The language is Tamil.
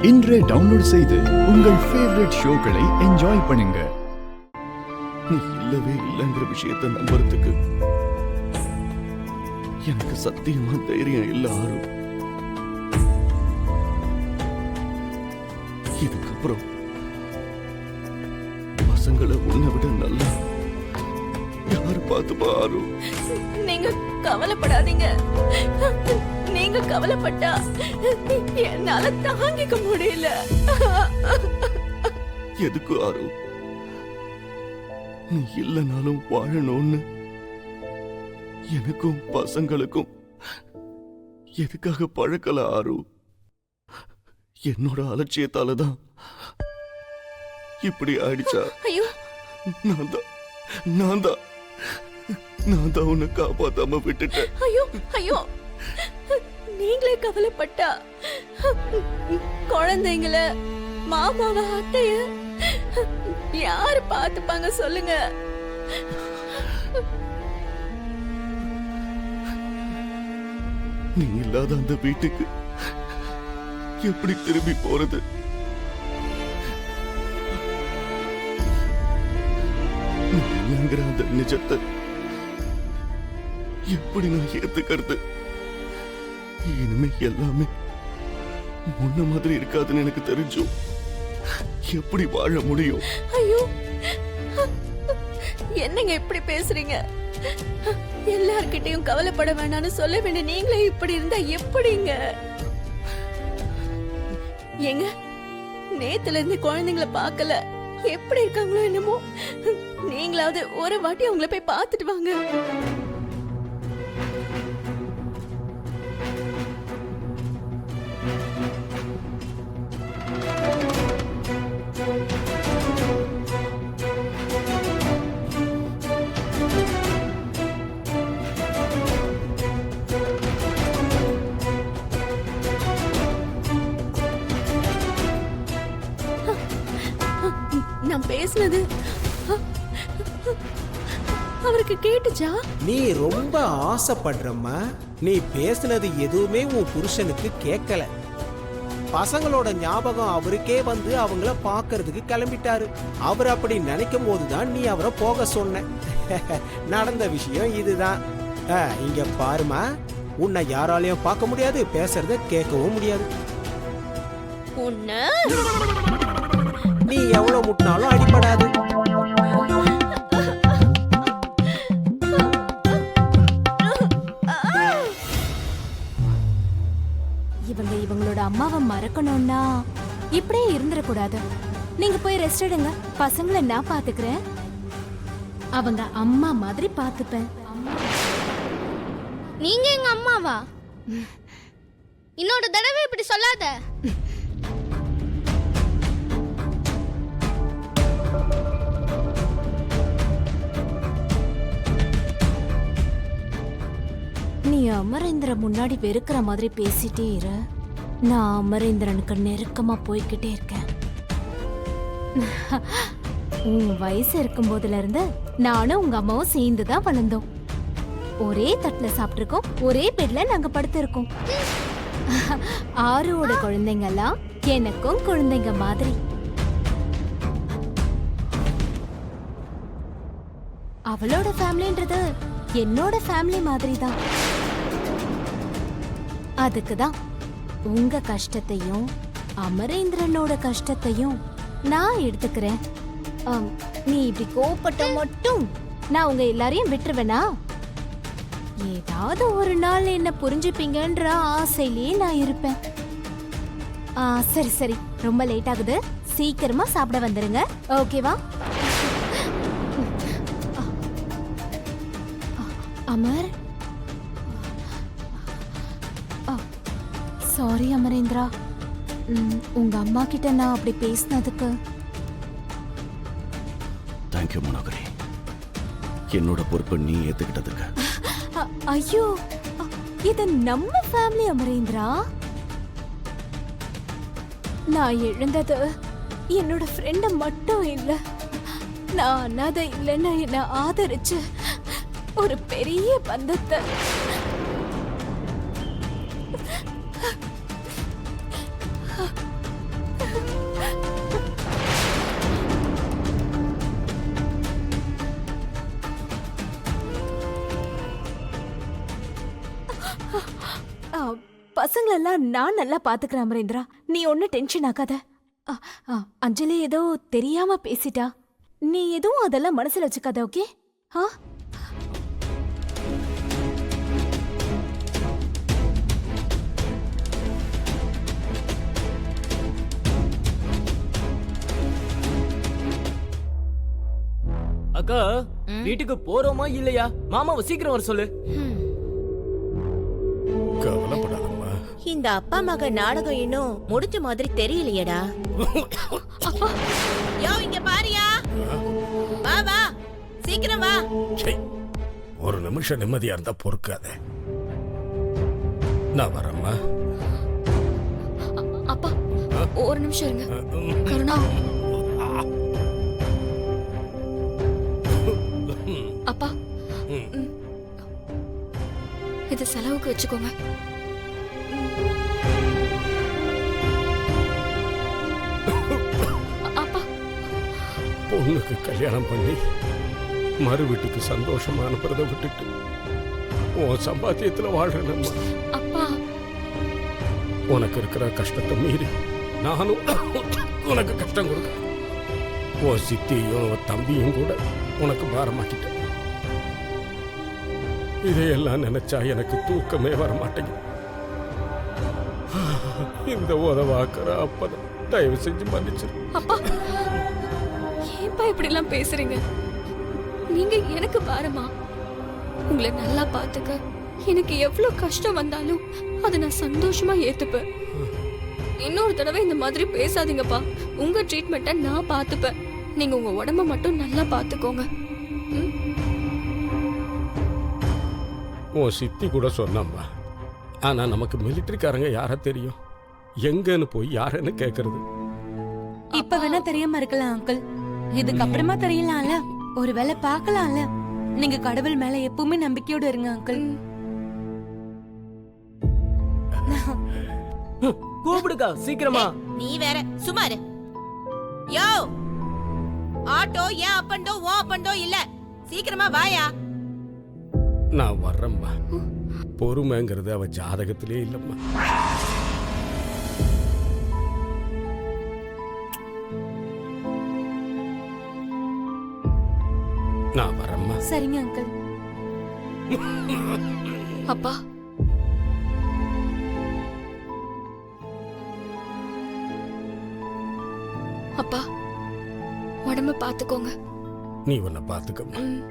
இன்றே டவுன்லோட் செய்து உங்கள் ஃபேவரட் ஷோக்களை என்ஜாய் பண்ணுங்க. நீ இல்லவே இல்லைங்கிற விஷயத்தை நம்புறதுக்கு எனக்கு சத்தியமா தைரியம் இல்ல ஆறு. இதுக்கப்புறம் பசங்களை உன்னை விட நல்லா யாரு பார்த்துப்பா ஆறு? நீங்க கவலைப்படாதீங்க. நீங்க கவலைப்பட்டா என்னால தாங்கிக்க முடியல. எதுக்கு ஆறு? நீ இல்லைனாலும் வாழணும்னு எனக்கும் பசங்களுக்கும் எதுக்காக பழக்கல ஆறு? என்னோட அலட்சியத்தாலதான் இப்படி ஆயிடுச்சா? ஐயோ, நான் தான் உன்னை காப்பாத்தாம விட்டுட்டேன். ஐயோ ஐயோ, நீங்களே கவலைப்பட்டா குழந்தைங்கள, மாமாவ, அத்தைய யாரு பாத்துப்பாங்க சொல்லுங்க? நீ இல்லாத அந்த வீட்டுக்கு எப்படி திரும்பி போறது? நீ இல்லைங்கிற அந்த நிஜத்தை எப்படி நான் ஏத்துக்கிறது? இனிமே எல்லாமே முன்ன மாதிரி இருக்காதுன்னு எனக்கு தெரிஞ்சும் எப்படி வாழ முடியும்? ஐயோ, என்னங்க இப்படி பேசுறீங்க? எல்லார்கிட்டயும் கவலைப்பட வேணாம்னு சொல்ல வேண்டிய நீங்களே இப்படி இருந்தா எப்படிங்க? ஏங்க, நேத்துல இருந்து குழந்தைங்கள பார்க்கல, எப்படி இருக்காங்களோ என்னமோ. நீங்களாவது ஒரு வாட்டி அவங்கள போய் பார்த்துட்டு வாங்க. நான் பேசுனது அவருக்கு கேட்டுச்சா? நீ ரொம்ப ஆசைப்படுறம்மா. நீ பேசுனது எதுவுமே உன் புருஷனுக்கு கேட்கல. பசங்களோட ஞாபகம் அவருக்கே வந்து அவங்கள பாக்குறதுக்கு கிளம்பிட்டாரு. அவர் அப்படி நினைக்கும் போதுதான் நீ அவரை போக சொன்ன. நடந்த விஷயம் இதுதான். இங்க பாருமா, உன்னை யாராலையும் பார்க்க முடியாது, பேசுறத கேட்கவும் முடியாது. நீ எவ்வளவு முட்டினாலும் அடிபடாது. இவங்களோட அம்மாவை மறக்கணும்னா இப்படியே இருந்துடக்கூடாது. நீங்க போய் ரெஸ்ட் எடுங்க. பசங்களை நான் பாத்துக்கிறேன். அவங்க அம்மா மாதிரி பாத்துப்பேன். நீங்க எங்க அம்மாவா? இன்னொரு தடவை இப்படி சொல்லாத. நீ அமரேந்திர முன்னாடி வெறுக்கிற மாதிரி பேசிட்டே இரு. நான் அமரேந்திரனுக்கு நெருக்கமா போய்கிட்டே இருக்கேன். உன் வயசு இருக்கும் போதுல இருந்து நானும் உங்க அம்மாவும் சேர்ந்துதான் வளர்ந்தோம். ஒரே தட்டுல சாப்பிட்டுருக்கோம், ஒரே பெட்ல நாங்க படுத்திருக்கோம். ஆரோட குழந்தைங்க எல்லாம் எனக்கும் குழந்தைங்க மாதிரி. அவளோட ஃபேமிலின்றது என்னோட ஃபேமிலி மாதிரி தான். அதுக்குதான் உங்க கஷ்டத்தையும் அமரேந்திரனோட கஷ்டத்தையும் நான் எடுத்துக்கிறேன். நீ இப்படி கோபப்பட்ட மட்டும் நான் உங்க எல்லாரையும் விட்டுருவேனா? ஏதாவது ஒரு நாள் என்ன புரிஞ்சுப்பீங்கன்ற ஆசையிலேயே நான் இருப்பேன். சரி சரி, ரொம்ப லேட் ஆகுது. சீக்கிரமா சாப்பிட வந்துருங்க, ஓகேவா? அமர், சாரி அமரேந்திரா. உங்க அம்மா கிட்ட நான் அப்படி பேசினதுக்கு. தேங்க்யூ மனோகரி, என்னோட பொறுப்பை நீ ஏத்துக்கிட்டதுக்கு. ஐயோ, இது நம்ம ஃபேமிலி அமரேந்திரா. நான் இழந்தது என்னோட ஃப்ரெண்ட மட்டும் இல்ல, நான் அனாதை இல்லைன்னு என்ன ஆதரிச்சு ஒரு பெரிய பந்தத்தை. பசங்களெல்லாம் நான் நல்லா பாத்துக்கிறேன் அமரேந்திரா. நீ ஒன்னும் டென்ஷன் ஆகாத. அஞ்சலி ஏதோ தெரியாம பேசிட்டா. நீ எதுவும் அதெல்லாம் மனசுல வச்சுக்காத, ஓகே? ஆ அக்கா வீட்டுக்கு போறோமா இல்லையா? மாமாவை சீக்கிரம் வர சொல்லு. கவலைப்படாதம்மா. இந்த அப்பா மக நாடகம் இன்னும் முடிஞ்ச மாதிரி தெரியலையேடா. யோ இங்க பாரியா, வா வா சீக்கிரம் வா. சே, ஒரு நிமிஷம் நிம்மதியா இருந்தா பொறுக்காத. நான் வரேம்மா. அப்பா ஒரு நிமிஷம் இருங்க. கருணா, அப்பா இது செலவுக்கு வச்சுக்கோங்க. அப்பா, பொண்ணுக்கு கல்யாணம் பண்ணி மறு வீட்டுக்கு சந்தோஷமா அனுப்புறதை விட்டுட்டு உன் சம்பாத்தியத்துல வாழ்றேன்மா. அப்பா, உனக்கு இருக்கிற கஷ்டத்தை மீறி நானும் உனக்கு கஷ்டம் கொடுக்க. உன் சித்தியும் உன் தம்பியும் கூட உனக்கு பாரமாக்கிட்டேன். இதையெல்லாம் நினைச்சா எனக்கு தூக்கமே வர மாட்டேங்குது. இந்த உதவாக்குற அப்பதான் தயவு செஞ்சு மன்னிச்சிரு. அப்பா, ஏன்பா இப்படி எல்லாம் பேசுறீங்க? நீங்க எனக்கு பாரமா? உங்களை நல்லா பாத்துக்க எனக்கு எவ்வளவு கஷ்டம் வந்தாலும் அதை நான் சந்தோஷமா ஏத்துப்பேன். இன்னொரு தடவை இந்த மாதிரி பேசாதீங்கப்பா. உங்க ட்ரீட்மெண்ட்டை நான் பாத்துப்பேன். நீங்க உங்க உடம்ப மட்டும் நல்லா பாத்துக்கோங்க. உன் சித்தி கூட சொன்னாம்மா. ஆனா நமக்கு மிலிட்டரிக்காரங்க யார தெரியும்? எங்கன்னு போய் யாருன்னு கேக்குறது? இப்ப வேணா தெரியாம இருக்கலாம் அங்கிள். இதுக்கு அப்புறமா தெரியலாம்ல. ஒருவேளை பார்க்கலாம்ல. நீங்க கடவுள் மேல எப்பவுமே நம்பிக்கையோட இருங்க அங்கிள். கூப்பிடுக்கா சீக்கிரமா. நீ வேற சுமாரு. யோ ஆட்டோ ஏன் அப்பண்டோ ஓ அப்பண்டோ இல்ல, சீக்கிரமா வாயா. நான் வர்றேம்மா. பொறுமைங்கிறது அவ ஜாதகத்திலே இல்லம்மா. நான் வரேம்மா. சரிங்க அங்கிள். அப்பா, அப்பா உடம்ப பாத்துக்கோங்க. நீ உன்னை பாத்துக்கம்மா. ம்.